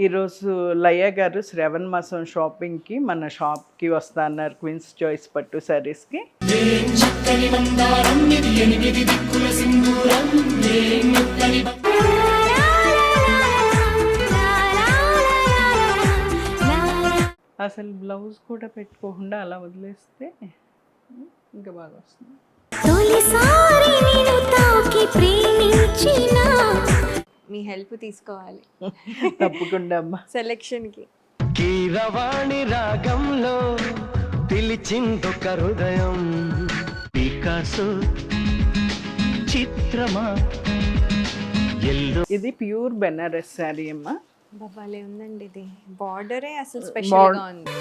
ఈరోజు లయ గారు శ్రావణ మాసం షాపింగ్కి మన షాప్కి వస్తా అన్నారు. క్వీన్స్ చాయిస్ పట్టు శారీస్కి. అసలు బ్లౌజ్ కూడా పెట్టుకోకుండా అలా వదిలేస్తే ఇంకా బాగా వస్తుంది. మీ హెల్ప్ తీసుకోవాలి తప్పకుండా అమ్మా. సెలెక్షన్కి కీరవాణి రాగంలో పిలిచిందొక హృదయం, పికాసో చిత్రమా. ఇది ప్యూర్ బెనారస్ శారీ అమ్మా. భలే ఉందండి. ఇది బార్డరే అసలు స్పెషల్ గా ఉంది.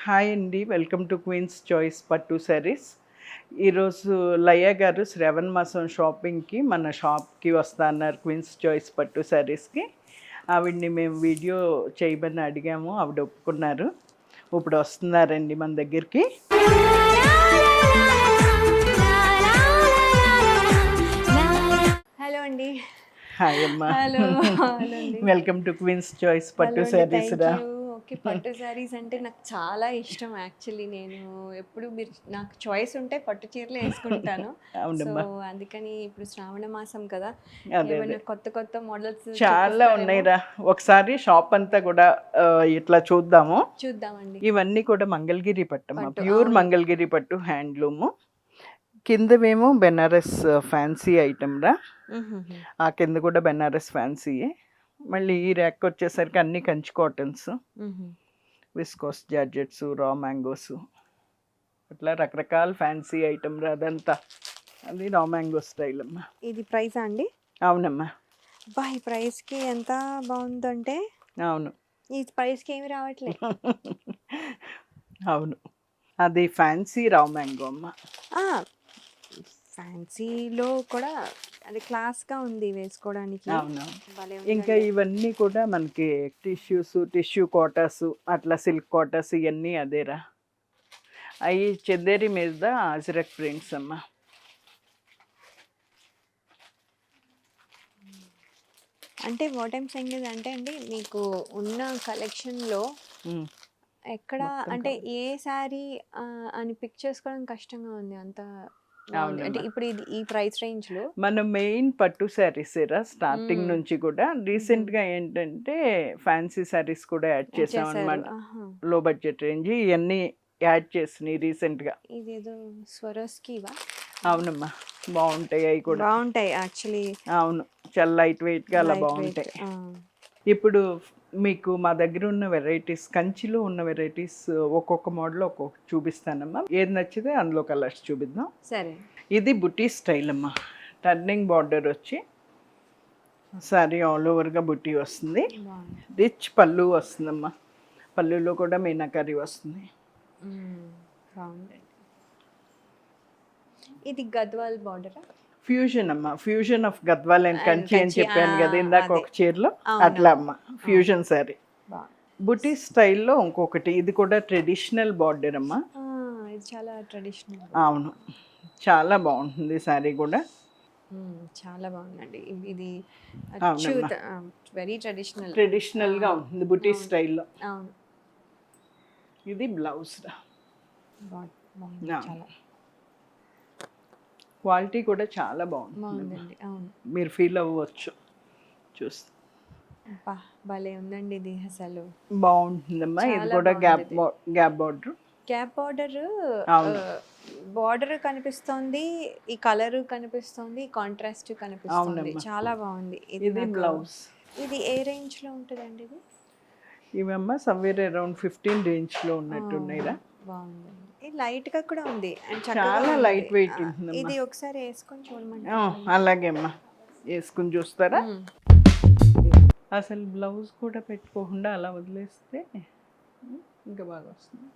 హాయ్ అండి, వెల్కమ్ టు క్వీన్స్ చాయిస్ పట్టు శారీస్. ఈరోజు లయ గారు శ్రావణ మాసం షాపింగ్కి మన షాప్కి వస్తా అన్నారు. క్వీన్స్ చాయిస్ పట్టు శారీస్కి. ఆవిడ్ని మేము వీడియో చేయమని అడిగాము, ఆవిడ ఒప్పుకున్నారు. ఇప్పుడు వస్తున్నారండి మన దగ్గరికి. హలో అండి. హాయ్ అమ్మా. Hello. Welcome to Queen's choice పట్టు శారీస్ రా. ఓకే, పట్టు శారీస్ అంటే నాకు చాలా ఇష్టం. యాక్చువల్లీ నేను ఎప్పుడు మీరు నాకు చాయిస్ ఉంటే పట్టు చీరలు వేసుకుంటాను. సో అందుకని ఇప్పుడు శ్రావణ మాసం కదా, ఏమైనా కొత్త కొత్త మోడల్స్ చాలా ఉన్నాయిరా. ఒకసారి షాప్ అంతా కూడా ఇట్లా చూద్దామండి. ఇవన్నీ కూడా మంగళగిరి పట్టు, ప్యూర్ మంగళగిరి పట్టు హ్యాండ్లూము. కిందవేమో బెనారస్ ఫ్యాన్సీ ఐటమ్ రా. ఆ కింద కూడా బెనారస్ ఫ్యాన్సీయే. మళ్ళీ ఈ ర్యాక్ వచ్చేసరికి అన్ని కంచి కాటన్స్, విస్కోస్ జార్జెట్స్, రా మ్యాంగోస్, అట్లా రకరకాల ఫ్యాన్సీ ఐటమ్ రా. అదంతా అది రా మ్యాంగో స్టైల్ అమ్మా. ఇది ప్రైస్ అండి? అవునమ్మా. బా, ఈ ప్రైస్కి ఎంత బాగుందంటే. అవును, ఈ ప్రైస్కి ఏమి రావట్లేదు. అవును, అది ఫ్యాన్సీ రా మ్యాంగో అమ్మ. ఫ్యాన్సీలో కూడా అది క్లాస్గా ఉంది వేసుకోవడానికి. అవును. ఇంకా ఇవన్నీ కూడా మనకి టిష్యూ కోటాస్, అట్లా సిల్క్ కోటాస్, ఇవన్నీ అదేరా. అవి చెందేరి మీద అజ్రక్ ప్రింట్స్ అమ్మ. అంటే వాట్ ఐమ్ సెయింగ్ ఇస్ అంటే అండి, మీకు ఉన్న కలెక్షన్లో ఎక్కడ అంటే ఏ శారీ అని పిక్ చేసుకోవడం కష్టంగా ఉంది. అంత అంటే ఇప్పుడు ఈ ప్రైస్ రేంజ్ లో మన మెయిన్ పట్టు శారీస్ రా. స్టార్టింగ్ నుంచి కూడా రీసెంట్ గా ఏంటంటే ఫ్యాన్సీ శారీస్ కూడా యాడ్ చేసాం అన్నమాట. లో బడ్జెట్ రేంజ్ ఇవన్నీ యాడ్ చేసినాయి రీసెంట్ గా. ఇదేదో స్వరస్కివా? అవునమ్మా, బాగుంటాయి. అవి కూడా బాగుంటాయి యాక్చువల్లీ. అవును, చాలా లైట్ వెయిట్ గా అలా బాగుంటాయి. ఇప్పుడు మీకు మా దగ్గర ఉన్న వెరైటీస్, కంచిలో ఉన్న వెరైటీస్ ఒక్కొక్క మోడల్ ఒక్కొక్క చూపిస్తానమ్మా. ఏది నచ్చితే అందులో కలర్స్ చూపిద్దాం. సరే. ఇది బుటీ స్టైల్ అమ్మా. టర్నింగ్ బార్డర్ వచ్చి సారీ ఆల్ ఓవర్గా బుటీ వస్తుంది. రిచ్ పళ్ళు వస్తుందమ్మా. పళ్ళులో కూడా మీనాకరీ వస్తుంది. ఇది గద్వాల్ బార్డర్, ఫ్యూజన్ అమ్మ. Fusion of Gadwal and Kanchi అని చెప్పాను కదా ఇందాక ఒక చీరలో, అట్లా అమ్మ ఫ్యూజన్ శారీ. బుటీ స్టైల్లో ఇంకొకటి, ఇది కూడా ట్రెడిషనల్ బార్డర్ అమ్మ. చాలా ట్రెడిషనల్. అవును, చాలా బాగుంటుంది శారీ కూడా. చాలా బాగుందండి. ఇది వెరీ ట్రెడిషనల్గా ఉంటుంది బుటీ స్టైల్లో. అవును. ఇది బ్లౌజ్ రా. చాలా క్వాలిటీ కూడా చాలా బాగుంటుంది. అవును, మీరు ఫీల్ అవ్వచ్చు చూస్తే. భలే ఉందండి ఇది, అసలు బాగుంటుందమ్మా. ఇది కూడా గ్యాప్ బార్డర్. బార్డర్ కనిపిస్తుంది, ఈ కలర్ కనిపిస్తుంది, కాంట్రాస్ట్ కనిపిస్తుంది. చాలా బాగుంది. ఇది బ్లౌజ్. ఇది ఏ రేంజ్ లో ఉంటుందండి? ఇది ఇవమ్మా సమ్వేర్ అరౌండ్ 15 రేంజ్ లో ఉన్నట్టున్నాయిరా. బాగుంది. లైట్ గా కూడా ఉంది, చాలా లైట్ వెయిట్ ఉంటుంది. ఇది ఒకసారి వేసుకొని చూడమంటే. అలాగే అమ్మా, వేసుకుని చూస్తారా. అసలు బ్లౌజ్ కూడా పెట్టుకోకుండా అలా వదిలేస్తే ఇంకా బాగా వస్తుంది.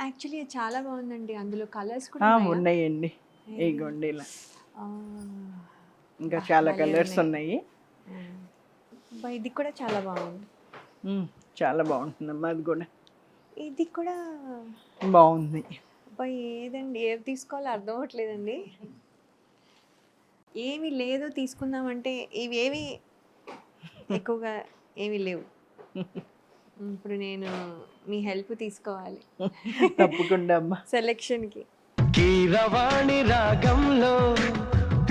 యాక్చువల్లీ చాలా బాగుందండి. అందులో కలర్స్ కూడా ఉన్నాయండి. ఇగోండి ఇలా ఇంకా చాలా కలర్స్ ఉన్నాయి. ఇది కూడా చాలా బాగుంది. చాలా బాగుంటుందమ్మా. అది కూడా ఇది కూడా బాగుంది. అబ్బాయి ఏదండి ఏవి తీసుకోవాలో అర్థం అవ్వట్లేదండి. ఏమి లేదు తీసుకుందామంటే ఇవేవి ఎక్కువగా ఏమీ లేవు. ఇప్పుడు నేను మీ హెల్ప్ తీసుకోవాలి తప్పకుండా అమ్మా. సెలెక్షన్కి. కీరవాణి రాగంలో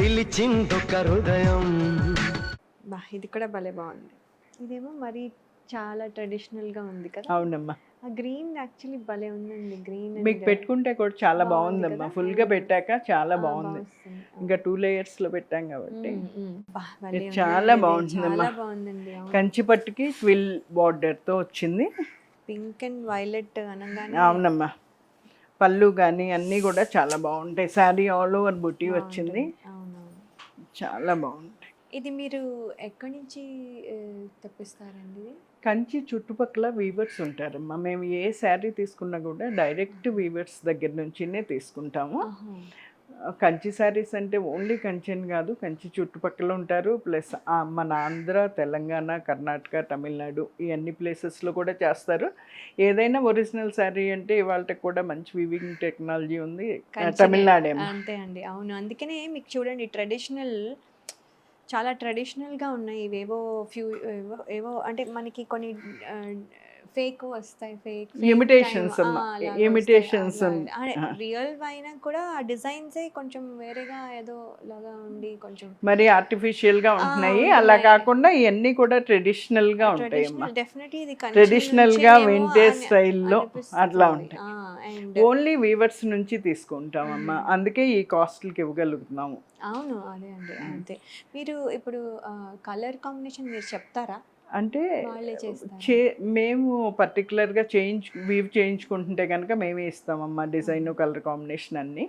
పిలిచిందొక హృదయం. బా ఇది కూడా భలే బాగుంది. ఇదేమో మరి చాలా ట్రెడిషనల్గా ఉంది కదా. అవునమ్మా, ఆ గ్రీన్ యాక్చువల్లీ భలే ఉందండి. గ్రీన్ మీకు పెట్టుకుంటే కూడా చాలా బాగుంది బాగుందమ్మా. కదా? ఫుల్గా పెట్టాక చాలా బాగుంది. వస్తుంది. ఇంకా 2 layers-లో పెట్టాం కాబట్టి బా, భలే ఇది ఉంది. చాలా ఇది బాగుంటుందమ్మా. చాలా బాగుందండి. కంచి పట్టుకి ట్విల్ బార్డర్తో వచ్చింది. పింక్ అండ్ వైలెట్ అనగానే అవునమ్మా, పళ్ళు కానీ అన్నీ కూడా చాలా బాగుంటాయి. శారీ ఆల్ ఓవర్ బుటీ వచ్చింది, అవునవును. చాలా బాగుంటాయి. ఇది మీరు ఎక్కడి నుంచి తెప్పిస్తారండి ఇది? కంచి చుట్టుపక్కల వీవర్స్ ఉంటారమ్మా. మేము ఏ శారీ తీసుకున్నా కూడా డైరెక్ట్ వీవర్స్ దగ్గర నుంచినే తీసుకుంటాము. కంచి శారీస్ అంటే ఓన్లీ కంచి అని కాదు, కంచి చుట్టుపక్కల ఉంటారు. ప్లస్ మన ఆంధ్ర, తెలంగాణ, కర్ణాటక, తమిళనాడు ఈ అన్ని ప్లేసెస్లో కూడా చేస్తారు. ఏదైనా ఒరిజినల్ శారీ అంటే ఇవాళకి కూడా మంచి వీవింగ్ టెక్నాలజీ ఉంది. తమిళనాడు ఏమో అంతే అండి. అవును, అందుకనే మీకు చూడండి ట్రెడిషనల్ చాలా ట్రెడిషనల్గా ఉన్నాయి. ఇవేవో ఏవో అంటే మనకి కొన్ని ఫేక్ వస్తాయి. ఫేక్ Imitations అమ్మా. Imitations రియల్ అయినా కూడా ఆ డిజైన్సే కొంచెం వేరేగా ఏదో లాగా ఉండి కొంచెం మరి ఆర్టిఫిషియల్గా ఉంటున్నాయి. అలా కాకుండా ఇవన్నీ కూడా ట్రెడిషనల్గా ఉంటాయి అమ్మా. డెఫినెట్లీ ఇది ట్రెడిషనల్గా వింటేజ్ స్టైల్లో అట్లా ఉంటాయి. అండ్ ఓన్లీ వీవర్స్ నుంచి తీసుకుంటామమ్మా, అందుకే ఈ కాస్ట్లకి ఇవ్వగలుగుతున్నాము. అవును, అదే అండి. అంతే. మీరు ఇప్పుడు కలర్ కాంబినేషన్ మీరు చెప్తారా? అంటే వాళ్ళే చేస్తారా? మేము పర్టికులర్గా వీవ్ చేయించుకుంటుంటే కనుక మేమే ఇస్తామమ్మా డిజైన్, కలర్ కాంబినేషన్ అన్నీ.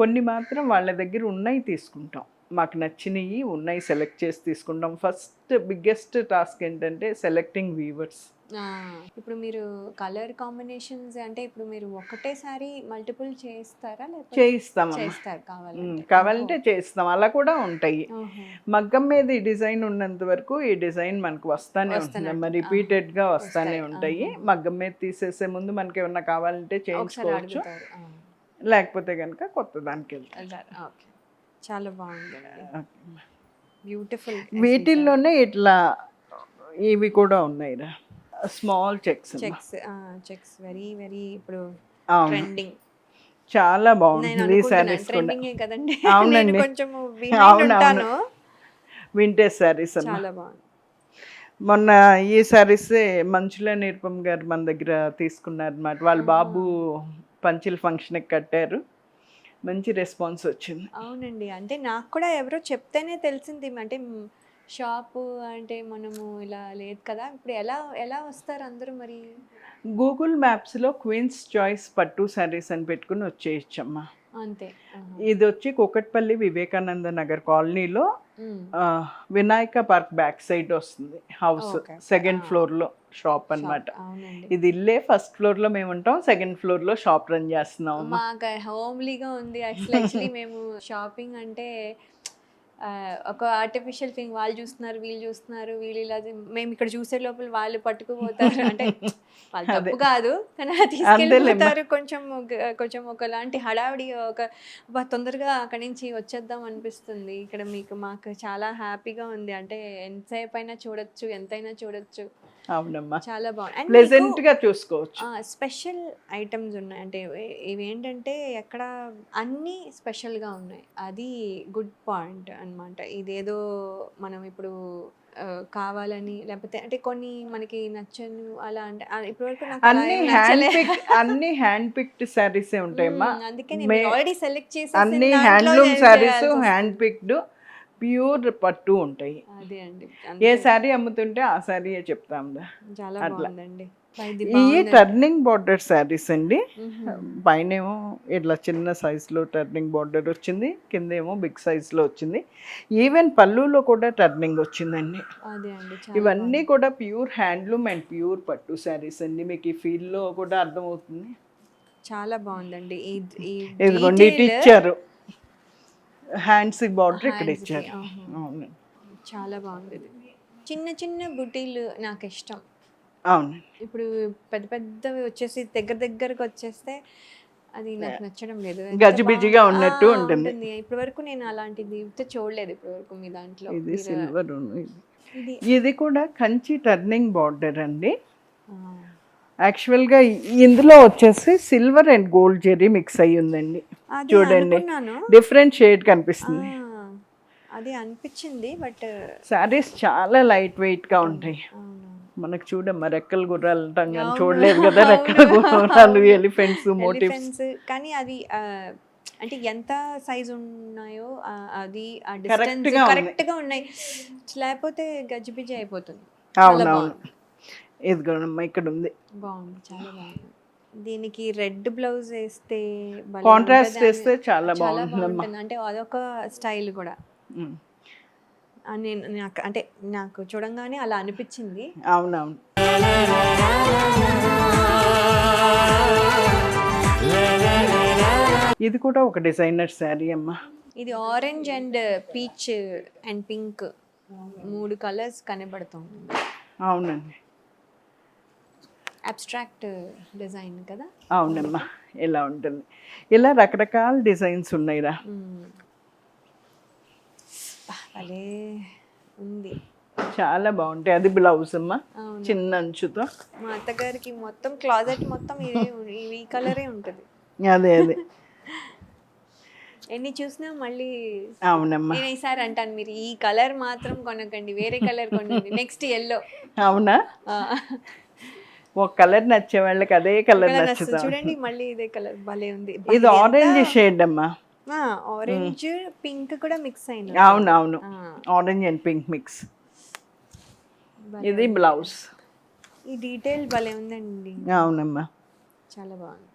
కొన్ని మాత్రం వాళ్ళ దగ్గర ఉన్నాయి తీసుకుంటాం, మాకు నచ్చినవి ఉన్నాయి సెలెక్ట్ చేసి తీసుకుంటాం. ఫస్ట్ బిగ్గెస్ట్ టాస్క్ ఏంటంటే సెలెక్టింగ్ వీవర్స్. ఇప్పుడు మీరు కలర్ కాంబినేషన్స్ అంటే ఇప్పుడు మీరు ఒకటేసారి మల్టిపుల్ చేస్తారా లేకపోతే చేయిస్తామమ్మా, చేస్తారు కావాలంటే? కావాలంటే చేస్తాం. అలా కూడా ఉంటాయి. మగ్గం మీద ఈ డిజైన్ ఉన్నంత వరకు ఈ డిజైన్ మనకు వస్తానే ఉంటుందమ్మా, రిపీటెడ్గా వస్తానే ఉంటాయి. మగ్గం మీద తీసేసే ముందు మనకి ఏమన్నా కావాలంటే చేయించుకోవచ్చు, లేకపోతే కనుక కొత్త దానికి వెళ్తాం. చాలా బాగుంది, బ్యూటిఫుల్. వీటిల్లోనే ఇట్లా ఇవి కూడా ఉన్నాయి, small checks. Checks very very ఇప్పుడు అవును, ట్రెండింగ్. చాలా బాగుంటుంది ఈ శారీస్ కూడా. ట్రెండింగే కదండి. అవునండి, కొంచెం బిహైండ్ ఉంటాను. వింటేజ్ శారీస్ చాలా బాగుంది. మొన్న ఈ శారీసే మంచుల నిరుపమ్ గారు మన దగ్గర తీసుకున్నారు అన్నమాట. వాళ్ళ బాబు పంచిల్ ఫంక్షన్కి కట్టారు, మంచి రెస్పాన్స్ వచ్చింది. అవునండి, అంటే నాకు కూడా ఎవరో చెప్తేనే తెలిసింది. అంటే షాపు అంటే మనము ఇలా లేదు కదా. ఇప్పుడు ఎలా వస్తారు అందరూ మరి? గూగుల్ మ్యాప్స్లో క్వీన్స్ చాయిస్ పట్టు శారీస్ అని పెట్టుకుని వచ్చేయచ్చమ్మా. అంతే. ఇది వచ్చి కూకట్పల్లి వివేకానంద నగర్ కాలనీలో వినాయక పార్క్ బ్యాక్ సైడ్ వస్తుంది హౌస్. సెకండ్ ఫ్లోర్లో షాప్ అన్నమాట. ఇది ఇల్లే ఫస్ట్ ఫ్లోర్లో మేము ఉంటాం, సెకండ్ ఫ్లోర్లో షాప్ రన్ చేస్తున్నాం. మాకు హోమ్లీగా ఉంది యాక్చువల్లీ. మేము షాపింగ్ అంటే ఒక ఆర్టిఫిషియల్ థింగ్, వాళ్ళు చూస్తున్నారు వీళ్ళు చూస్తున్నారు, వీళ్ళు ఇలా మేము ఇక్కడ చూసే లోపల వాళ్ళు పట్టుకుపోతారు. అంటే వాళ్ళు తప్పు కాదు కానీ తీసుకెళ్ళిపోతారు. కొంచెం ఒకలాంటి హడావిడి, తొందరగా అక్కడి నుంచి వచ్చేద్దాం అనిపిస్తుంది. ఇక్కడ మాకు చాలా హ్యాపీగా ఉంది. అంటే ఎంతసేపు అయినా చూడొచ్చు, ఎంతైనా చూడొచ్చు. అవునమ్మా, చాలా బాగుంది. ప్లెజెంట్ గా చూసుకోవచ్చు. స్పెషల్ ఐటమ్స్ ఉన్నాయి అంటే ఇవేంటంటే ఎక్కడ అన్నీ స్పెషల్గా ఉన్నాయి, అది గుడ్ పాయింట్ అన్నమాట. ఇదేదో మనం ఇప్పుడు కావాలని లేకపోతే అంటే కొన్ని మనకి నచ్చను అలా అంటే ఇప్పటివరకు అన్ని హ్యాండ్ పిక్డ్ శారీస్ ఉంటాయమ్మా. అందుకే నేను ఆల్రెడీ సెలెక్ట్ చేసి అన్ని handloom saris, hand picked pure పట్టు ఉంటాయి. అదే అండి, ఏ శారీ అమ్ముతుంటే ఆ శారీయే చెప్తాం. చాలా బాగుందండి. ఈ టర్నింగ్ బార్డర్ శారీస్ అండి. పైనేమో ఇట్లా చిన్న సైజులో టర్నింగ్ బార్డర్ వచ్చింది, కిందేమో బిగ్ సైజులో వచ్చింది. ఈవెన్ పళ్ళులో కూడా టర్నింగ్ వచ్చిందండి. ఇవన్నీ కూడా ప్యూర్ హ్యాండ్లూమ్ అండ్ ప్యూర్ పట్టు శారీస్ అండి. మీకు ఈ ఫీల్డ్లో కూడా అర్థమవుతుంది. చాలా బాగుందండి. ఇదిగోండి ఇటు ఇచ్చారు, హ్యాండ్స్ బార్డర్ ఇక్కడ ఇచ్చారు. అవును, చాలా బాగుంది. చిన్న చిన్న బుటీలు నాకు ఇష్టం. అవును, ఇప్పుడు పెద్దవి వచ్చేసి దగ్గరకు వచ్చేస్తే అది నాకు నచ్చడం లేదు. గజిబిజిగా ఉన్నట్టు ఉంటుంది. ఇప్పటి వరకు నేను అలాంటిది చూడలేదు ఇప్పటి వరకు మీ దాంట్లో. ఇది సిల్వర్ ఇది ఇది కూడా కంచి టర్నింగ్ బార్డర్ అండి. యాక్చువల్గా ఇందులో వచ్చేసి silver and gold zari mix అయ్యి ఉందండి. అది చూడండి అనుకున్నాను. డిఫరెంట్ షేడ్ కనిపిస్తుంది. అది అనిపించింది బట్ శారీస్ చాలా లైట్ వెయిట్ గా ఉంటాయి. మనకు చూడమ్మా రెక్కల గుర్రాలు అంటాం కానీ చూడలేదు కదా రెక్కల గుర్రాలు, ఎలిఫెంట్స్, మోటివ్స్. కానీ అది అంటే ఎంత సైజ్ ఉన్నాయో అది ఆ డిస్టెన్స్ కరెక్ట్ గా ఉన్నాయి, లేకపోతే గజిబిజి అయిపోతుంది. అవునవును, ఇదిగోనమ్మా ఇక్కడ ఉంది. బాగుంది, చాలా బాగుంది. దీనికి రెడ్ బ్లౌజ్ వేస్తే కాంట్రాస్ట్ వేస్తే చాలా బాగుంటుందమ్మా. అంటే అదొక స్టైల్ కూడా. నేను అంటే నాకు చూడంగానే అలా అనిపించింది. అవునవును. ఇది కూడా ఒక డిజైనర్ శారీ అమ్మా. ఇది orange and peach and pink 3 colours కనబడుతుంది. అవునండి, అబ్స్ట్రాక్ట్ డిజైన్ కదా. అవునమ్మా, ఇలా ఉంటుంది. ఇలా రకరకాల డిజైన్స్ ఉన్నాయిరా. అలే ఉంది, చాలా బాగుంటాయి. అది బ్లౌజ్ అమ్మా, చిన్న అంచుతో. మా అత్తగారికి మొత్తం క్లాజెట్ మొత్తం ఈ కలరే ఉంటుంది. అదే అదే ఎన్ని చూసినా మళ్ళీ. అవునమ్మా, నేను ఈసారి అంటాను మీరు ఈ కలర్ మాత్రం కొనకండి, వేరే కలర్ కొనండి. Next yellow. అవునా, ఒక కలర్ నచ్చే వాళ్ళకి అదే కలర్ నచ్చుతుంది. చూడండి మళ్ళీ ఇదే కలర్ భలే ఉంది. ఇది ఆరెంజ్ షేడ్ అమ్మా. ఆరెంజ్ పింక్ కూడా మిక్స్ అయింది. అవునవును, ఆరెంజ్ అండ్ పింక్ మిక్స్. ఇది బ్లౌజ్. ఈ డీటెయిల్ భలే ఉందండి. అవునమ్మా, చాలా బాగుంది.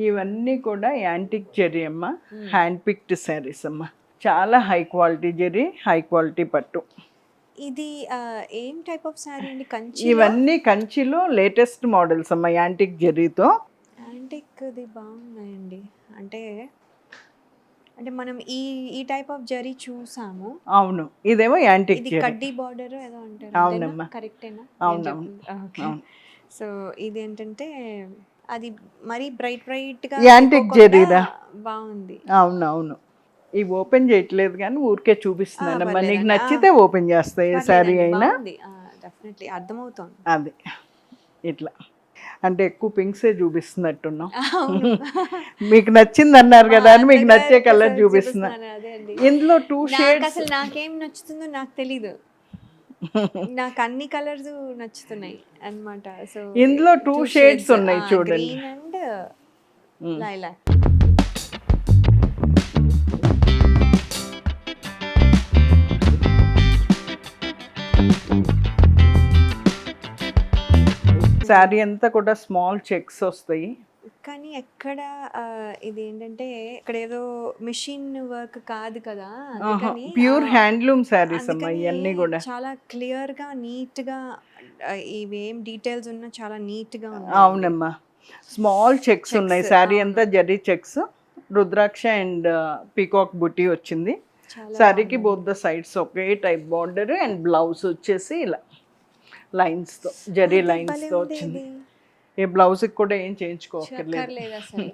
ఇవన్నీ కూడా యాంటిక్ జెరీ అమ్మా, హ్యాండ్ పిక్డ్ శారీస్ అమ్మా. చాలా high quality zari, high quality పట్టు. ఇది ఏం టైప్ ఆఫ్ శారీ అండి? కంచి. ఇవన్నీ కంచిలో లేటెస్ట్ మోడల్స్ అమ్మా, యాంటిక్ జెరీతో. యాంటిక్ది బాగున్నాయండి. అంటే అంటే మనం ఈ టైప్ ఆఫ్ జరీ చూసాము. అవును, ఇదేమో యాంటిక్ ఇది కడ్డీ బార్డర్ ఏదో అంటారు. అవునమ్మా, కరెక్టేనా? అవునవును. సో ఇది ఏంటంటే అది మరి బ్రైట్ గా యాంటిక్ జెరీరా, బాగుంది. అవునవును. ఇవి ఓపెన్ చేయట్లేదు కానీ ఊరికే చూపిస్తున్నానమ్మా. నీకు నచ్చితే ఓపెన్ చేస్తాయి ఏ శారీ అయినా. డెఫినెట్లీ అర్థమవుతుంది. అది ఇట్లా అంటే ఎక్కువ పింక్సే చూపిస్తున్నట్టున్నాం. మీకు నచ్చింది అన్నారు కదా అని మీకు నచ్చే కలర్ చూపిస్తున్నా. ఇందులో 2 షేడ్స్. అసలు నాకేం నచ్చుతుందో నాకు తెలీదు, నాకు అన్ని కలర్స్ నచ్చుతున్నాయి అన్నమాట. సో ఇందులో 2 షేడ్స్ ఉన్నాయి చూడండి. Green and lilac. శారీ అంతా కూడా స్మాల్ చెక్స్ వస్తాయి. కానీ ఎక్కడ ఇది ఏంటంటే ఇక్కడ ఏదో మిషన్ వర్క్ కాదు కదా, ప్యూర్ హ్యాండ్లూమ్ శారీస్ అమ్మా ఇవన్నీ కూడా. చాలా క్లియర్ గా నీట్ గా ఇవేం డీటెయిల్స్ ఉన్నా చాలా నీట్ గా ఉన్నాయి. అవునమ్మా, స్మాల్ చెక్స్ ఉన్నాయి. శారీ అంతా zari checks, rudraksha and peacock బుటీ వచ్చింది. శారీకి both the sides okay type border and blouse వచ్చేసి ఇలా లైన్స్ తో, జరీ లైన్స్ తో వచ్చింది. ఈ బ్లౌజ్ కూడా ఏం చేయించుకోకర్లేదు అసలు.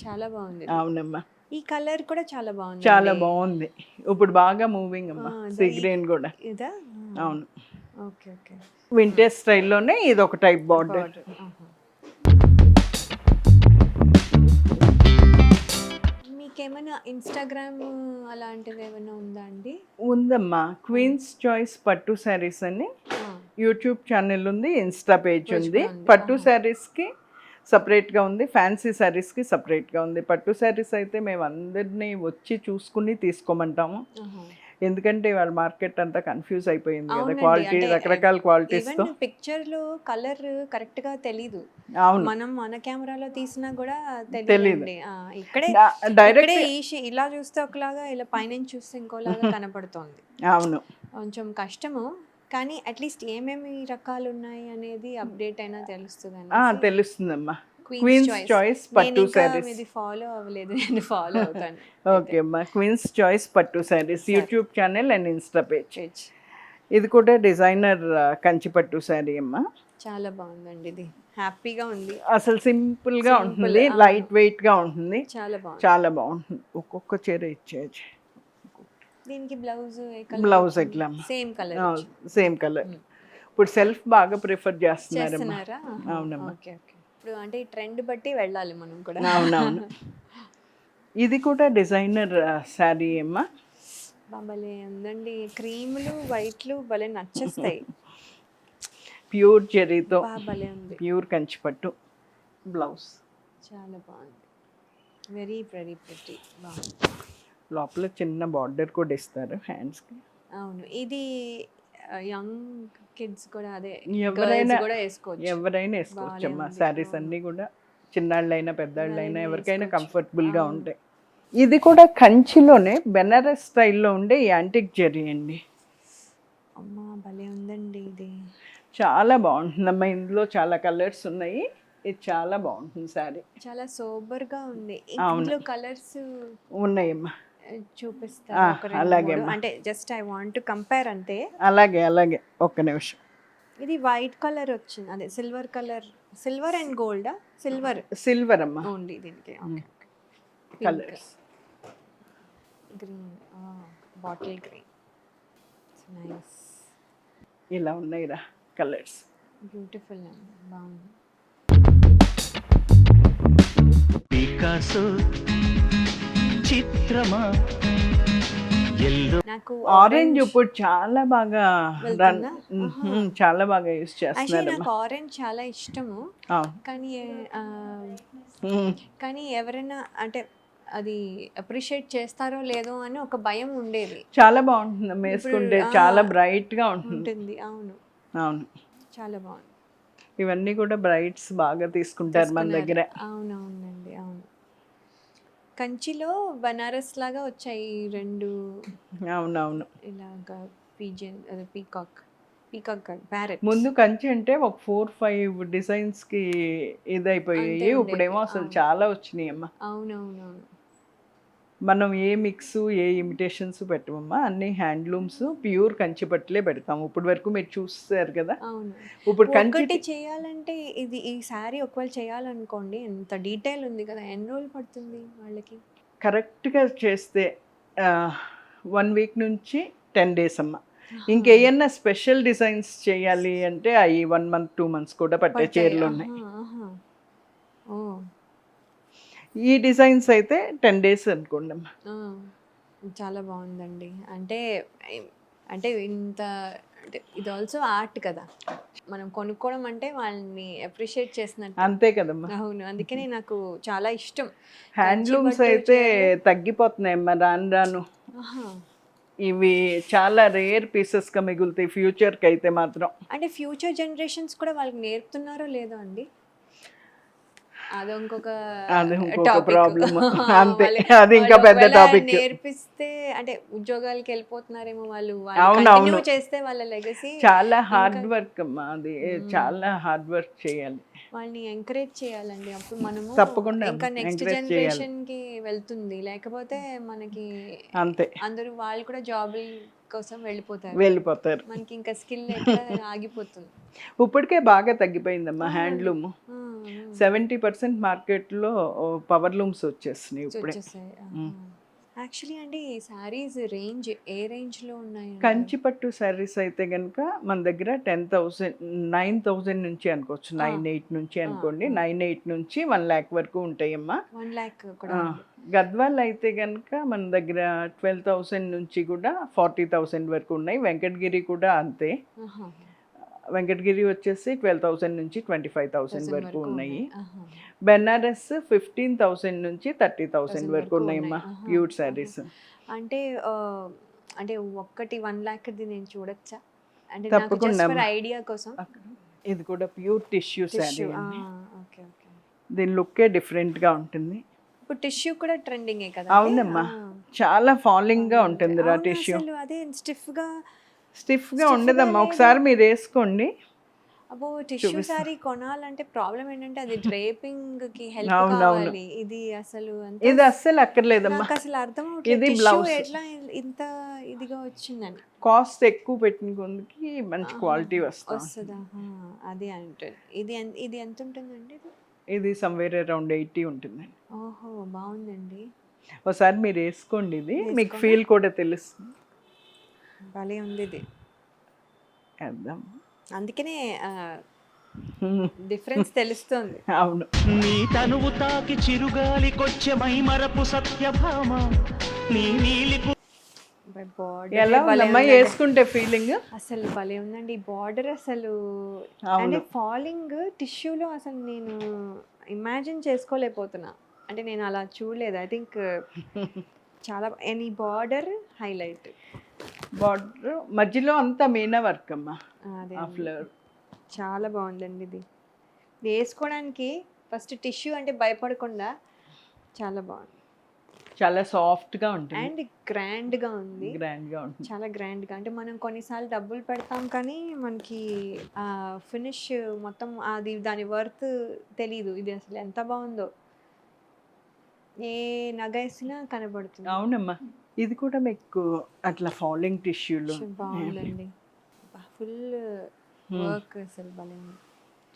చాలా బాగుంది. అవునమ్మా, ఈ కలర్ కూడా చాలా బాగుంది. చాలా బాగుంది, ఇప్పుడు బాగా మూవింగ్ అమ్మా. సీ గ్రీన్ కూడా. ఇదా? అవును. Okay okay. వింటేజ్ స్టైల్లోనే ఇది ఒక టైప్ బార్డర్. మీకేమైనా ఇన్స్టాగ్రామ్ అలాంటిది ఏమైనా ఉందా అండి? ఉందమ్మా, క్వీన్స్ చాయిస్ పట్టు శారీస్ అని యూట్యూబ్ ఛానల్ ఉంది, ఇన్స్టా పేజ్ ఉంది. పట్టు శారీస్కి సపరేట్గా ఉంది, ఫ్యాన్సీ శారీస్కి సపరేట్గా ఉంది. పట్టు శారీస్ అయితే మేము అందరినీ వచ్చి చూసుకుని తీసుకోమంటాము, ఎందుకంటే వాళ్ళ మార్కెట్ అంతా కన్ఫ్యూజ్ అయిపోయింది కదా, క్వాలిటీ రకరకాల క్వాలిటీస్ తో. పిక్చర్ లో కలర్ కరెక్ట్ గా తెలీదు. అవును, మనం మన కెమెరాలో తీసినా కూడా తెలియదు. ఇక్కడే డైరెక్ట్ ఇలా చూస్తే ఒకలాగా, ఇలా పైనుంచి చూస్తే ఇంకోలాగా కనపడుతోంది. అవును, కొంచెం కష్టము, కానీ అట్లీస్ట్ ఏమేమి రకాలు ఉన్నాయి అనేది అప్డేట్ అయినా తెలుస్తుంది. తెలుస్తుందమ్మా. క్వీన్స్ చాయిస్ పట్టు శారీస్. ఇది ఫాలో అవ్వలేదు, నేను ఫాలో అవుతాను. ఓకే అమ్మా, క్వీన్స్ చాయిస్ పట్టు saris YouTube channel and Insta page. ఇది కూడా డిజైనర్ కంచి పట్టు శారీ అమ్మా. చాలా బాగుందండి ఇది, హ్యాపీగా ఉంది, అసలు సింపుల్ గా Simple, ఉంటుంది, అవును. లైట్ వెయిట్ గా ఉంటుంది, చాలా బాగుంది. చాలా బాగుంటుంది. ఒక్కొక్క చీర ఇచ్చేయచ్చు. దీనికి బ్లౌజ్ బ్లౌజ్ ఎట్లా సేమ్ కలర్ సేమ్ కలర్. ఇప్పుడు సెల్ఫ్ బాగా ప్రిఫర్ చేస్తున్నారమ్మా. చేస్తున్నారా? అవునమ్మా. Okay okay. ఇప్పుడు అంటే ఈ ట్రెండ్ బట్టి వెళ్ళాలి మనం కూడా. అవునవును. ఇది కూడా డిజైనర్ శారీ అమ్మా. భలే ఉందండి, క్రీములు వైట్లు భలే నచ్చేస్తాయి. ప్యూర్ జెరీతో, భలే ఉంది, ప్యూర్ కంచిపట్టు. బ్లౌజ్ చాలా బాగుంది, వెరీ వెరీ ప్రిటీ, బాగుంది. లోపల చిన్న బార్డర్ కూడా ఇస్తారు హ్యాండ్స్కి. అవును, ఇది యంగ్ కిడ్స్ కూడా, అదే ఎవరైనా కూడా వేసుకోవచ్చు, ఎవరైనా వేసుకోవచ్చమ్మా. ఉంది. శారీస్ అన్నీ కూడా చిన్నాళ్ళైనా పెద్దాళ్ళైనా ఎవరికైనా వేసుకోవచ్చు. కంఫర్టబుల్గా ఉంటాయి. ఇది కూడా కంచిలోనే బెనారస్ స్టైల్లో ఉండే యాంటిక్ జెరీ అండి. అమ్మా భలే ఉందండి ఇది, చాలా బాగుంటుందమ్మా. ఇందులో చాలా కలర్స్ ఉన్నాయి. ఇది చాలా బాగుంటుంది శారీ. చాలా సోబర్ గా ఉంది. అవును. ఇందులో కలర్స్ ఉన్నాయమ్మా. చూపిస్తారా? ఒక రెండు, అలాగే మూడు. అమ్మా. అంటే just I want to compare అంతే. అలాగే అలాగే, ఒక్క నిమిషం. ఇది వైట్ కలర్ వచ్చింది, అదే సిల్వర్ కలర్, సిల్వర్ అండ్ గోల్డా? సిల్వర్ సిల్వర్ అమ్మా. ఓన్లీ దీనికి. Colours green, bottle green, nice, ఇలా ఉన్నాయిరా కలర్స్. బ్యూటిఫుల్ అండి, బాగుంది. పికాసో చిత్రమా ఎల్లో నాకు ఆరెంజ్ ఇప్పుడు చాలా బాగా వెళ్తుందా? చాలా బాగా యూస్ యాక్చువల్లీ చేస్తున్నారు. నాకు ఆరెంజ్ చాలా ఇష్టము, కానీ కానీ ఎవరైనా అంటే అది అప్రిషియేట్ చేస్తారో లేదో అని ఒక భయం ఉండేది. చాలా బాగుంటుంది వేసుకుంటే, చాలా బ్రైట్ గా ఉంటుంది. అవును అవును, చాలా బాగుంది. ఇవన్నీ కూడా బ్రైట్స్ బాగా తీసుకుంటారు మన దగ్గర. అవునవునండి, అవును. కంచిలో బనారస్ లాగా వచ్చాయి ఈ రెండు. అవునవును. ఇలాగా పీజన్, అదే పీకాక్, పీకాక్ కాదు, ప్యారెట్. ముందు కంచి అంటే ఒక 4-5 డిజైన్స్ కి ఇదైపోయాయి. అంతే ఉండేది. ఇప్పుడేమో అసలు అవును. చాలా వచ్చినాయి అమ్మా. అవునవునవును. మనం ఏ మిక్స్ ఏ ఇమిటేషన్స్ పెట్టమమ్మా, అన్ని హ్యాండ్లూమ్స్ ప్యూర్ కంచి పట్టులే పెడతాము. ఇప్పుడు వరకు మీరు చూస్తారు కదా. అవును. ఇప్పుడు ఒకటి కంచి చేయాలంటే ఇది, ఈ శారీ ఒకవేళ చేయాలనుకోండి, ఎంత డీటెయిల్ ఉంది కదా, ఎన్ని రోజులు పడుతుంది వాళ్ళకి? కరెక్ట్గా చేస్తే 1 వీక్ నుంచి 10 డేస్ అమ్మా. ఇంకేమన్నా స్పెషల్ డిజైన్స్ చేయాలి అంటే అవి 1 మంత్ 2 మంత్స్ కూడా పట్టే చీరలు ఉన్నాయి. ఓ, ఈ డిజైన్స్ అయితే 10 డేస్ అనుకోండి అమ్మా. చాలా బాగుందండి. అంటే అంటే ఇంత, అంటే ఇది ఆల్సో ఆర్ట్ కదా, మనం కొనుక్కోవడం అంటే వాళ్ళని అప్రిషియేట్ చేసినట్టు. అంతే కదమ్మా. అవును, అందుకనే నాకు చాలా ఇష్టం. హ్యాండ్లూమ్స్ కంచి పట్టు అయితే తగ్గిపోతున్నాయమ్మా రాను రాను. ఆహా. ఇవి చాలా రేర్ పీసెస్గా మిగులుతాయి ఫ్యూచర్కి అయితే మాత్రం. అంటే ఫ్యూచర్ జనరేషన్స్ కూడా వాళ్ళకి నేర్పుతున్నారో లేదో అండి, అది ఇంకొక ప్రాబ్లం. అంతే, అది ఇంకా పెద్ద టాపిక్. నేర్పిస్తే అంటే ఉద్యోగాలకి వెళ్ళిపోతున్నారేమో వాళ్ళు, అవునవును. చేస్తే వాళ్ళ లెగసీ. చాలా హార్డ్ వర్క్ అమ్మా అది, చాలా హార్డ్ వర్క్ చేయాలి. వాళ్ళని ఎంకరేజ్ చేయాలండి, అప్పుడు మనము తప్పకుండా ఇంకా నెక్స్ట్ encourage జనరేషన్ కి వెళ్తుంది. లేకపోతే మనకి అంతే, అందరూ వాళ్ళు కూడా జాబుల కోసం వెళ్ళిపోతారు, మనకి ఇంకా స్కిల్ ఎక్కడ ఆగిపోతుంది. ఇప్పటికే బాగా తగ్గిపోయిందమ్మా హ్యాండ్లూమ్. 70% మార్కెట్లో పవర్ లూమ్స్ వచ్చేసినాయి ఇప్పుడే. యాక్చువల్లీ అండి ఈ శారీస్ రేంజ్ ఏ రేంజ్ లో ఉన్నాయి? కంచిపట్టు శారీస్ అయితే కనుక మన దగ్గర 10,000 9,000 నుంచి అనుకోవచ్చు, 9,800 నుంచి అనుకోండి. 9,800 నుంచి 1 lakh వరకు ఉంటాయమ్మా. 1 lakh కూడా. గద్వాల్ అయితే కనుక మన దగ్గర 12,000 నుంచి కూడా 40,000 వరకు ఉన్నాయి. వెంకటగిరి కూడా అంతే. వెంకటగిరి వచ్చేసి 12,000 నుంచి 25,000 వరకు ఉన్నాయి. బెనారస్ 15,000 నుంచి 30,000 వరకు ఉన్నాయమ్మా ప్యూర్ శారీస్. అంటే అంటే ఒక్కటి 1 lakh నేను చూడొచ్చా? అంటే తప్పకుండా ఐడియా కోసం. ఇది కూడా pure tissue sari. Okay okay. దీని లుక్కే డిఫరెంట్గా ఉంటుంది. ఇప్పుడు టిష్యూ కూడా ట్రెండింగే కదా? అవునమ్మా, చాలా ఫాలింగ్ గా ఉంటుంది రా టిష్యూ. అదే స్టిఫ్గా ఉండదమ్మా, ఒకసారి మీరు వేసుకోండి. అబ్బో టిష్యూ చూపిస్తా. సారీ కొనాలంటే ప్రాబ్లం ఏంటంటే అది డ్రేపింగ్ కి హెల్ప్ అవునవును. కావాలి. ఇది అసలు ఇది అస్సలు అక్కర్లేదమ్మా. నాకు అసలు అర్థం అవట్లేదు ఇది టిష్యూ బ్లౌజ్. ఎట్లా ఇంత ఇదిగా వచ్చిందని. కాస్ట్ ఎక్కువ పెట్టిన కొందికి మంచి క్వాలిటీ వస్తుంది. వస్తుందా? అది అంటే ఇది ఎంత ఉంటుందండి ఇది? ఇది సమ్వేర్ అరౌండ్ 80 ఉంటుందండి. ఓహో బాగుందండి. ఒకసారి మీరు వేసుకోండి, ఇది మీకు వేసుకోనా? ఫీల్ కూడా తెలుస్తుంది. భలే ఉంది ఇది. వేద్దాం. అందుకనే డిఫరెన్స్ తెలుస్తుంది. అవును. నీ తనువు తాకి చిరుగాలికొచ్చే మైమరపు సత్యభామ నీ నీలి బార్డర్ ఎలా ఉందమ్మా వేసుకుంటే ఫీలింగ్? అసలు భలే ఉందండి ఈ బార్డర్. అసలు అవును. అంటే ఫాలింగ్ టిష్యూలో అసలు నేను ఇమాజిన్ చేసుకోలేకపోతున్నా. అంటే నేను అలా చూడలేదు. ఐ థింక్ చాలా ఈ బార్డర్ హైలైట్. బార్డర్ మధ్యలో అంతా మీనా వర్క్ అమ్మా. అదే ఆ ఫ్లవర్ చాలా బాగుందండి ఇది. వేసుకోవడానికి ఫస్ట్ టిష్యూ అంటే భయపడకుండా చాలా బాగుంది. చాలా సాఫ్ట్ గా ఉంటుంది, అండ్ గ్రాండ్గా ఉంది. గ్రాండ్ గా ఉంటుంది. చాలా గ్రాండ్గా అంటే మనం కొన్నిసార్లు డబ్బులు పెడతాం కానీ మనకి ఫినిష్ మొత్తం అది దాని వర్త్ తెలీదు. ఇది అసలు ఎంత బాగుందో, ఏ నగ వేసినా కనబడుతుంది. అవునమ్మా. ఇది కూడా మీకు అట్లా ఫాలింగ్ టిష్యూలో బాగుందండి. ఫుల్ వర్క్ అసలు భలే ఉంది.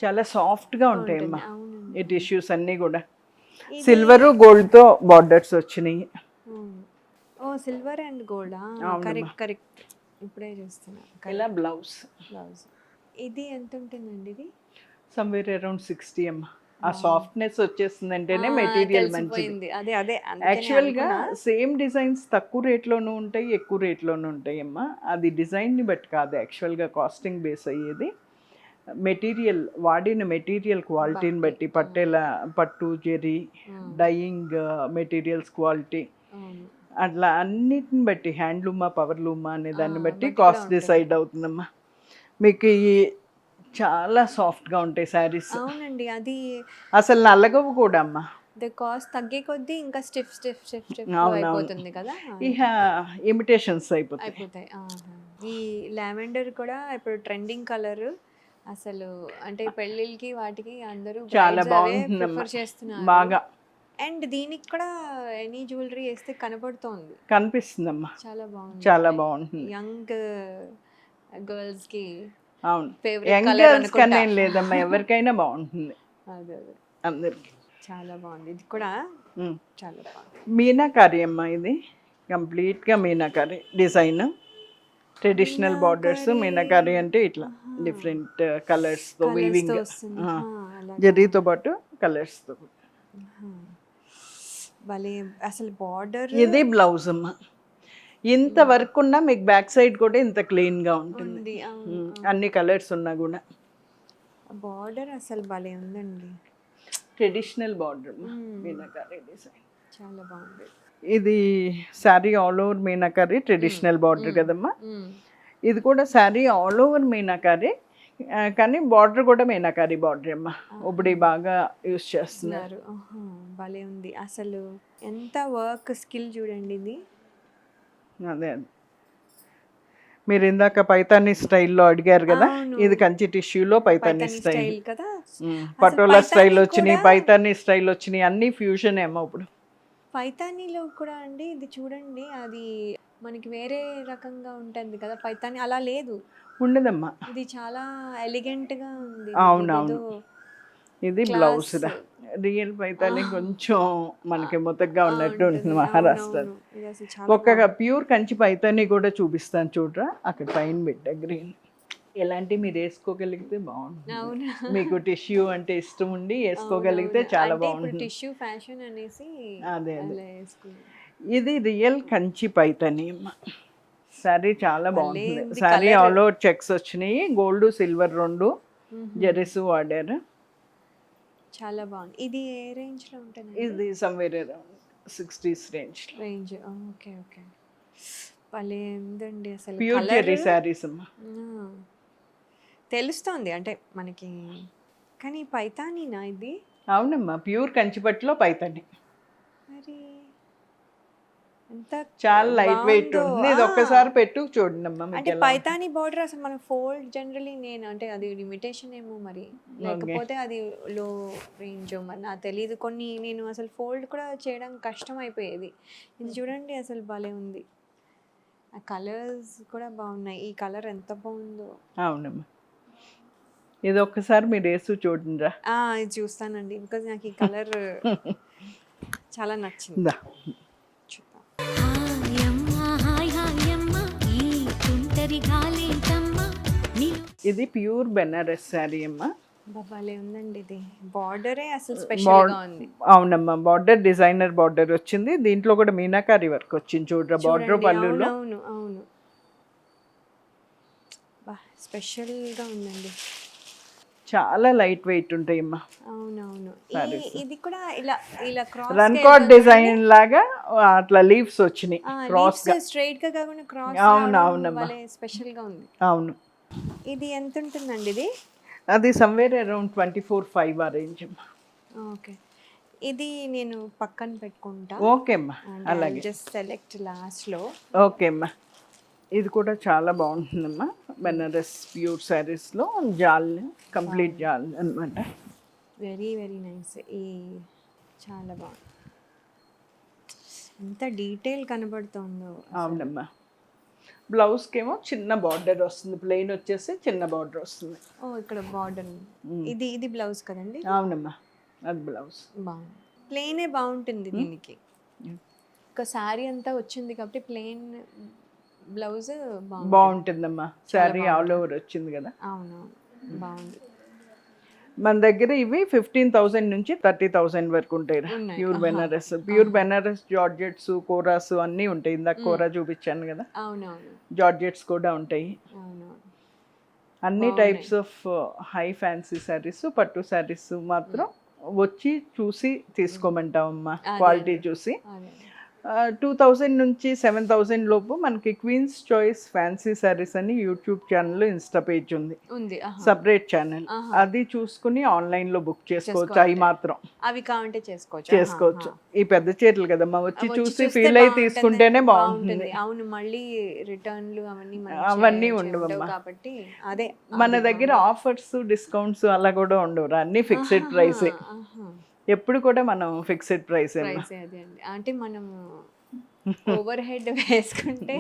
చాలా సాఫ్ట్ గా ఉంటాయమ్మా అవునండి. ఈ టిష్యూస్ అన్నీ కూడా. సిల్వర్ గోల్డ్ తో బార్డర్స్ వచ్చినాయి. Oh silver and gold. Correct correct. ఇప్పుడే చూస్తున్నా. ఇలా బ్లౌజ్. బ్లౌజ్ ఇది ఎంత ఉంటుందండి? ఇది సమ్వేర్ అరౌండ్ 60 అమ్మా. ఆ సాఫ్ట్నెస్ వచ్చేస్తుందంటేనే మెటీరియల్ మంచిది. తెలిసిపోయింది. అదే అదే యాక్చువల్గా సేమ్ డిజైన్స్ తక్కువ రేట్లోనూ ఉంటాయి, ఎక్కువ రేట్లోనూ ఉంటాయి అమ్మా. అది డిజైన్ని బట్టి కాదు యాక్చువల్గా కాస్టింగ్ బేస్ అయ్యేది. మెటీరియల్ వాడిన మెటీరియల్ క్వాలిటీని బట్టి, పట్టు జెరీ డైయింగ్ మెటీరియల్స్ క్వాలిటీ అట్లా అన్నిటిని బట్టి, హ్యాండ్లూమా పవర్లూమా అనే దాన్ని బట్టి కాస్ట్ డిసైడ్ అవుతుందమ్మా. మీకు ఈ చాలా సాఫ్ట్గా ఉంటాయి శారీస్. అవునండి. అది అసలు నల్లగవు కూడా అమ్మా. కాస్ట్ తగ్గే కొద్దీ ఇంకా స్టిఫ్ స్టిఫ్ స్టిఫ్ స్టిఫ్ అవునవును. అయిపోతుంది కదా. ఇక ఇమిటేషన్స్ అయిపోతాయి. ఈ లావెండర్ కూడా ఇప్పుడు ట్రెండింగ్ కలర్. అసలు అంటే పెళ్ళిళ్ళకి వాటికి అందరూ చాలా brides అవే బాగుంటుందమ్మా. prefer చేస్తున్నారు బాగా అండ్ దీనికి కూడా ఎనీ జ్యువెలరీ వేస్తే కనబడుతోంది. కనిపిస్తుందమ్మా. చాలా బాగుంది. చాలా బాగుంటుంది. యంగ్ గర్ల్స్ కి అవును. ఫేవరెట్ యంగ్ కలర్ గర్ల్స్ కన్నా అనుకుంటా. ఏం లేదమ్మా, ఎవరికైనా బాగుంటుంది అదే అదే అందరికి. చాలా బాగుంది. ఇది కూడా చాలా బాగుంది. మీనాకారి అమ్మా. ఇది కంప్లీట్గా meenakari design. Traditional borders. Meenakari అంటే ఇట్లా డిఫరెంట్ కలర్స్తో వీవింగ్, జరీతో పాటు కలర్స్తో. భలే అసలు బార్డర్. ఇది బ్లౌజ్ అమ్మా. ఇంత వర్క్ ఉన్నా మీకు బ్యాక్ సైడ్ కూడా ఇంత క్లీన్గా ఉంటుంది. అన్ని కలర్స్ ఉన్నా కూడా బార్డర్ అసలు భలే ఉందండి. ట్రెడిషనల్ బార్డర్ మీనాకారి డిజైన్ చాలా బాగుంది. ఇది sari all over meenakari traditional border కదమ్మా. ఇది కూడా శారీ ఆల్ ఓవర్ మీనాకారి, కానీ బార్డర్ కూడా మీనాకారి బార్డర్ అమ్మా. ఇప్పుడు బాగా యూస్ చేస్తున్నారు. భలే ఉంది అసలు. ఎంత వర్క్ స్కిల్ చూడండి ఇది. అదే అదే మీరు ఇందాక పైతానీ స్టైల్లో అడిగారు కదా. ఇది కంచి టిష్యూలో పైతానీ స్టైల్ కదా. పటోలా స్టైల్ వచ్చినాయి, పైతానీ స్టైల్ వచ్చినాయి, అన్ని ఫ్యూజన్ ఏమో ఇప్పుడు. పైతానీలో కూడా అండి ఇది చూడండి, అది మనకి వేరే రకంగా ఉంటుంది కదా పైతానీ. అలా లేదు, ఉండదమ్మా. ఇది చాలా ఎలిగెంట్ గా ఉంది. అవునవును. ఇది బ్లౌజ్ రియల్ పైతానీ కొంచెం మనకి మొత్తగా ఉన్నట్టు ఉంటుంది మహారాష్ట్ర. ఒక్క ప్యూర్ కంచి పైతానీ కూడా చూపిస్తాను చూడరా, అక్కడ పైన పెట్టా గ్రీన్. ఎలాంటి మీరు వేసుకోగలిగితే బాగుంటుంది. మీకు టిష్యూ అంటే ఇష్టం ఉండి వేసుకోగలిగితే చాలా బాగుంటుంది. టిష్యూ ఫ్యాషన్ అనేసి అదే ఇది రియల్ కంచి పైతానీ అమ్మా. శారీ చాలా బాగుంటుంది. శారీ ఆల్ ఓవర్ చెక్స్ వచ్చినాయి, గోల్డ్ సిల్వర్ రెండు జెరీస్ వాడారు. చాలా బాగుంది. ఇది ఏ రేంజ్ లో ఉంటుంది? ఇది somewhere around 60s range. Okay okay. భలే ఉందండి అసలు. ప్యూర్ జెరీ శారీస్ అమ్మా. తెలుస్తోంది అంటే మనకి. కానీ పైతానీనా ఇది? అవునమ్మా, ప్యూర్ కంచిపట్టులో పైతానీ. మరి ఎంత చాలా లైట్ వెయిట్ బాగుందో. ఉంటుంది. ఇది ఒక్కసారి పెట్టు చూడండి అమ్మా మీకు అంటే ఎలా పైతాని బార్డర్ అసలు మనం ఫోల్డ్ జనరలీ నేను అంటే అది లిమిటేషన్ ఏమో మరి, లేకపోతే అది లో రేంజ్ మరి నాకు తెలియదు. కొన్ని నేను అసలు ఫోల్డ్ కూడా చేయడం కష్టం అయిపోయేది. ఇది చూడండి అసలు భలే ఉంది. ఆ కలర్స్ కూడా బాగున్నాయి. ఈ కలర్ ఎంత బాగుందో. అవునమ్మా, ఇది ఒక్కసారి మీరు వేసు చూడండి రా. ఇది చూస్తానండి, బికాజ్ నాకు ఈ కలర్ చాలా నచ్చింది. దా. చూద్దాం. ఇది ప్యూర్ బెనారస్ శారీ అమ్మా. భలే ఉందండి. ఇది బార్డరే అసలు స్పెషల్ గా ఉంది. అవునమ్మా, బార్డర్ డిజైనర్ బార్డర్ వచ్చింది. దీంట్లో కూడా మీనాకారి వర్క్ వచ్చింది చూడరా బార్డర్ పళ్ళులో. అవును అవును, స్పెషల్ గా ఉందండి. చాలా లైట్ వెయిట్ ఉంటాయి అమ్మా. అవునవును, ఇది కూడా ఇలా ఇలా క్రాస్ రన్ కాట్ డిజైన్ లాగా అట్లా లీవ్స్ వచ్చినాయి క్రాస్ గా, స్ట్రైట్ గా కాకుండా క్రాస్. అవును అవునమ్మా, భలే స్పెషల్ గా ఉంది. అవును. ఇది ఎంత ఉంటుందండి ఇది? అది సమ్వేర్ అరౌండ్ 24,500 ఆ రేంజ్ అమ్మా. ఓకే, ఇది నేను పక్కన పెట్టుకుంటా. ఓకే అమ్మా, అలాగే జస్ట్ సెలెక్ట్ లాస్ట్ లో. ఓకే అమ్మా. ఇది కూడా చాలా బాగుంటుందమ్మా. బెనారస్ ప్యూర్ శారీస్లో జాల్, కంప్లీట్ జాల్ అనమాట. Very very nice. ఈ చాలా బాగుంది, ఎంత డీటెయిల్ కనబడుతుందో. అవునమ్మా. బ్లౌజ్కి ఏమో చిన్న బార్డర్ వస్తుంది, ప్లెయిన్ వచ్చేసి చిన్న బార్డర్ వస్తుంది. ఇక్కడ బార్డర్. ఇది ఇది బ్లౌజ్ కదండి? అవునమ్మా, అది బ్లౌజ్. బాగుంది, ప్లెయినే బాగుంటుంది దీనికి. ఒక శారీ అంతా వచ్చింది కాబట్టి ప్లెయిన్ బ్లౌజ్ బాగుంటుందమ్మా. శారీ ఆల్ ఓవర్ వచ్చింది కదా. అవునవును, బాగుంది. మన దగ్గర ఇవి 15,000 నుంచి 30,000 వరకు ఉంటాయి. Pure Banaras, pure Banaras georgettes, koras అన్నీ ఉంటాయి. ఇందాక కోరా చూపించాను కదా. అవునవును, జార్జెట్స్ కూడా ఉంటాయి. అవునవును. అన్ని types of high fancy saris, పట్టు శారీస్ మాత్రం వచ్చి చూసి తీసుకోమంటామమ్మా, క్వాలిటీ చూసి. 2,000 నుంచి 7,000 లోపు మనకి క్వీన్స్ చాయిస్ ఫ్యాన్సీ శారీస్ అని యూట్యూబ్ ఛానల్, ఇన్స్టా పేజ్ ఉంది, సపరేట్ ఛానల్. అది చూసుకుని ఆన్లైన్ లో బుక్ చేసుకోవచ్చు. అవి మాత్రం అవి కావాలంటే చేసుకోవచ్చు. ఈ పెద్ద చీరలు కదమ్మా, వచ్చి చూసి ఫీల్ అయ్యి తీసుకుంటేనే బాగుంటుంది. అవును, మళ్ళీ రిటర్న్లు అవన్నీ ఉండవమ్మా. కాబట్టి అదే మన దగ్గర ఆఫర్స్, డిస్కౌంట్స్ అలా కూడా ఉండవు. అన్ని ఫిక్స్డ్ ప్రైస్. ఎప్పుడు కూడా మనం ఫిక్స్డ్ ప్రైస్. అంటే మనం ఓవర్ హెడ్ వేసుకుంటే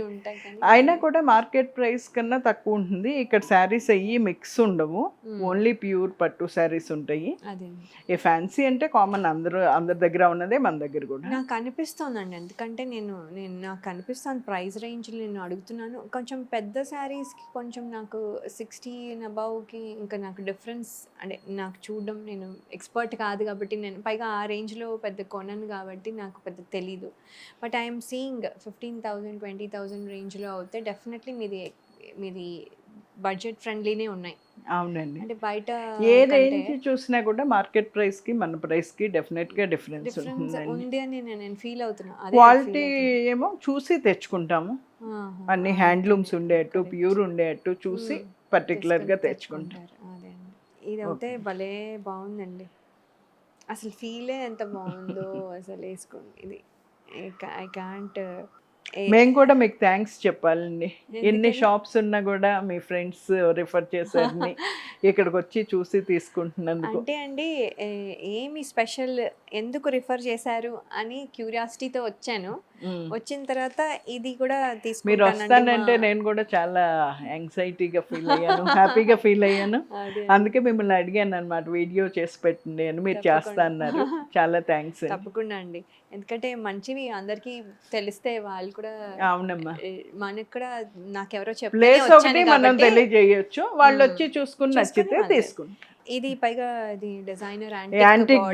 ఉంటాయి, అయినా కూడా మార్కెట్ ప్రైస్ కన్నా తక్కువ ఉంటుంది. ఇక్కడ శారీస్ అయ్యి మిక్స్ ఉండవు, ఓన్లీ ప్యూర్ పట్టు శారీస్ ఉంటాయి. ఏ ఫ్యాన్సీ అంటే కామన్ అందరి దగ్గర ఉన్నదే మన దగ్గర కూడా. నాకు అనిపిస్తోందండి, ఎందుకంటే నాకు అనిపిస్తుంది ప్రైస్ రేంజ్ నేను అడుగుతున్నాను. కొంచెం పెద్ద శారీస్కి కొంచెం నాకు 60 అబౌవ్కి ఇంకా నాకు డిఫరెన్స్ అంటే నాకు చూడడం, నేను ఎక్స్పర్ట్ కాదు కాబట్టి, నేను పైగా ఆ రేంజ్లో పెద్ద కొనను కాబట్టి నాకు పెద్ద తెలీదు. బట్ ఐఎమ్ సీయింగ్ 15,000, 20,000 రేంజ్లో అవుతే డెఫినెట్లీ మీది బడ్జెట్ ఫ్రెండ్లీనే ఉన్నాయి. అవునండి, అంటే బయట ఏ రేంజ్ చూసినా కూడా మార్కెట్ ప్రైస్ కి మన ప్రైస్ కి డెఫినెట్ గా డిఫరెన్స్ ఉంది అని నేను ఫీల్ అవుతున్నా. క్వాలిటీ ఏమో చూసి తెచ్చుకుంటాము, అన్ని హ్యాండ్లూమ్స్ ఉండేట్టు, ప్యూర్ ఉండేట్టు చూసి పర్టికులర్ గా తెచ్చుకుంటారు. అదే అండి, ఇది అయితే భలే బాగుందండి. అసలు ఫీలే ఎంత బాగుందో అసలు వేసుకోండి. ఇది ఐ కాంట్. మేము కూడా మీకు థ్యాంక్స్ చెప్పాలండి. ఎన్ని షాప్స్ ఉన్నా కూడా మీ ఫ్రెండ్స్ రిఫర్ చేశారని ఇక్కడికి వచ్చి చూసి తీసుకుంటున్నందుకు. అంటే అండి, ఏమి స్పెషల్ ఎందుకు రిఫర్ చేశారు అని క్యూరియాసిటీతో వచ్చాను. వచ్చిన తర్వాత ఇది కూడా మీరు వస్తానంటే నేను కూడా చాలా యాంగ్జైటీగా ఫీల్ అయ్యాను, హ్యాపీగా ఫీల్ అయ్యాను. అందుకే మిమ్మల్ని అడిగాను అనమాట, వీడియో చేసి పెట్టండి అని. మీరు చేస్తా అన్నారు, చాలా థ్యాంక్స్. తప్పకుండా అండి, ఎందుకంటే మంచివి అందరికి తెలిస్తే వాళ్ళు కూడా. అవునమ్మా, మనకు కూడా నాకెవరో ప్లేస్ ఒకటి మనం తెలియజేయచ్చు, వాళ్ళు వచ్చి చూసుకుని నచ్చితే తీసుకుంటారు. ఇది పైగా ఇది డిజైనర్ యాంటిక్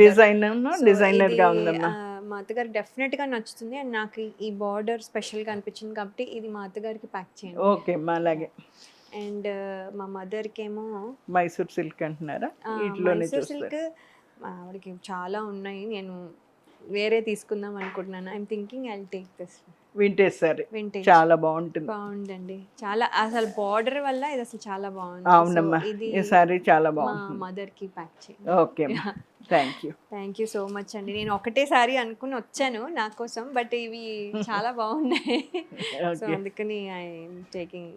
డిజైనర్ గా ఉందమ్మా. మా అత్తగారు డెఫినెట్ గా నచ్చుతుంది. అండ్ నాకు ఈ బార్డర్ స్పెషల్ గా అనిపించింది కాబట్టి ఇది మా అత్తగారికి ప్యాక్ చేయండి. ఓకే అమ్మా, అలాగే. అండ్ మా మదర్కి ఏమో మైసూర్ సిల్క్ అంటున్నారా? మైసూర్ సిల్క్ ఆవిడకి చాలా ఉన్నాయి. నేను వేరే తీసుకుందాం అనుకుంటున్నాను. I'm thinking I take this vintage sorry vintage. చాలా బాగుంటుంది. బాగుందండి. చాలా అసలు బార్డర్ వల్ల ఇది అసలు చాలా బాగుంది. అవునమ్మా, So, ఇది ఈ సారీ చాలా మా బాగుంటుంది. మదర్కి ప్యాక్ చేయండి. Okay thank you. Thank you so much అండి. నేను ఒకటే సారీ అనుకుని వచ్చాను నా కోసం, బట్ ఇవి చాలా బాగున్నాయి. సో ఓకే అందుకని ఐ టేకింగ్